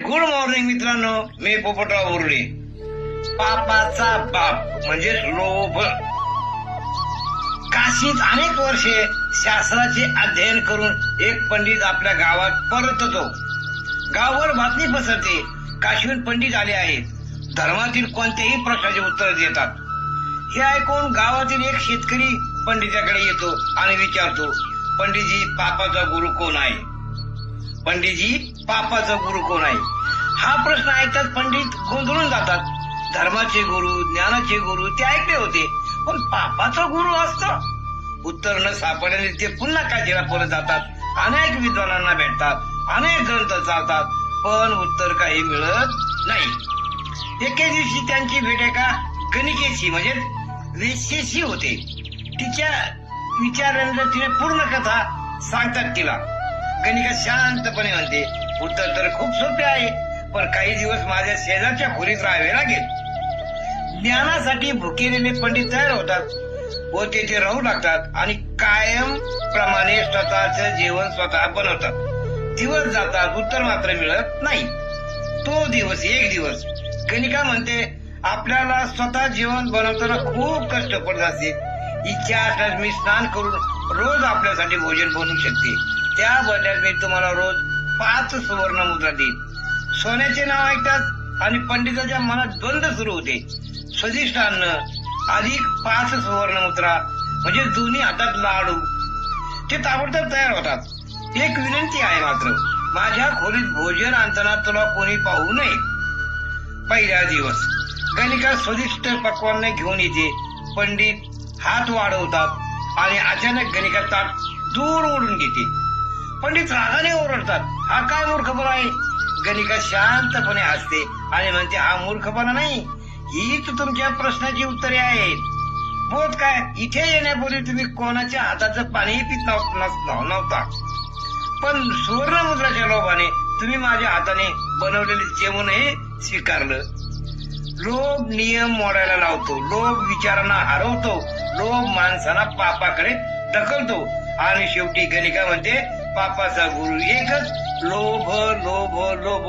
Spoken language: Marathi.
गुड मॉर्निंग मित्रांनो, मी पोपटराव बोर्डे. पापाचा बाप म्हणजे लोभ. काशीत अनेक वर्षे शास्त्राचे अध्ययन करून एक पंडित आपल्या गावात परततो. गावभर बातमी पसरते, काशीहून पंडित आले आहेत, धर्मातील कोणत्याही प्रश्नाचे उत्तर देतात. हे ऐकून गावातील एक शेतकरी पंडिताकडे येतो आणि विचारतो, पंडितजी, पापाचा गुरु कोण आहे? पंडितजी, पापाचा गुरु कोण आहे? हा प्रश्न ऐकतात पंडित गोंधळून जातात. धर्माचे गुरु, ज्ञानाचे गुरु ते ऐकले होते, पण पापाचा गुरु असतो? उत्तर न सापडल्याने ते पुन्हा काशीला परत जातात. अनेक विद्वानांना भेटतात, अनेक ग्रंथ चालतात, पण उत्तर काही मिळत नाही. एके दिवशी त्यांची भेट एका गणिकेशी म्हणजे वेश्येशी होते. तिच्या विचारानंतर तिने पूर्ण कथा सांगतात तिला. गणिका शांतपणे म्हणते, उत्तर तर खूप सोपे आहे, पण काही दिवस माझ्या शेजारच्या खोलीत राहावे लागेल. ज्ञानासाठी भुकेलेले पंडित तयार होतात व तेथे राहू लागतात आणि कायम प्रमाणे स्वतःच जेवण स्वतः बनवतात. दिवस जातात, उत्तर मात्र मिळत नाही. तो दिवस एक दिवस गणिका म्हणते, आपल्याला स्वतः जेवण बनवताना खूप कष्ट पडत असते. इच्छा असल्यास मी स्नान करून रोज आपल्यासाठी भोजन बनवू शकते. त्या बदल्यात मी तुम्हाला रोज 5 सुवर्ण मुद्रा देईन. सोन्याचे नाव ऐकतात आणि पंडिताच्या मनात द्वंद्व सुरू होते. स्वदिष्ट अन्न अधिक 5 सुवर्ण मुद्रा म्हणजे दोन्ही हातात लाडू. ते ताबडतोब तयार होतात. एक विनंती आहे मात्र, माझ्या खोलीत भोजन आणताना तुला कोणी पाहू नये. पहिला दिवस गणिका स्वदिष्ट पक्वान्न घेऊन येते. पंडित हात वाढवतात आणि अचानक गणिका ताट दूर ओढून घेते. पंडित रागाने ओरडतात, हा काय मूर्खपणा आहे? गणिका शांतपणे हसते आणि म्हणते, हा मूर्खपणा नाही, हीच तुमच्या प्रश्नाची उत्तरे आहेत. बोध काय, इथे येण्यापूर्वी तुम्ही कोणाच्या हाताचं पाणीही पित नव्हता, पण सुवर्णमुद्राच्या लोभाने तुम्ही माझ्या हाताने बनवलेले जेवणही स्वीकारलं. लोभ नियम मोडायला लावतो, लोभ विचारांना हरवतो, लोभ माणसाला पापाकडे ढकलतो. आणि शेवटी गणिका म्हणते, पापाचा गुरु एकच, लोभ लोभ लोभ.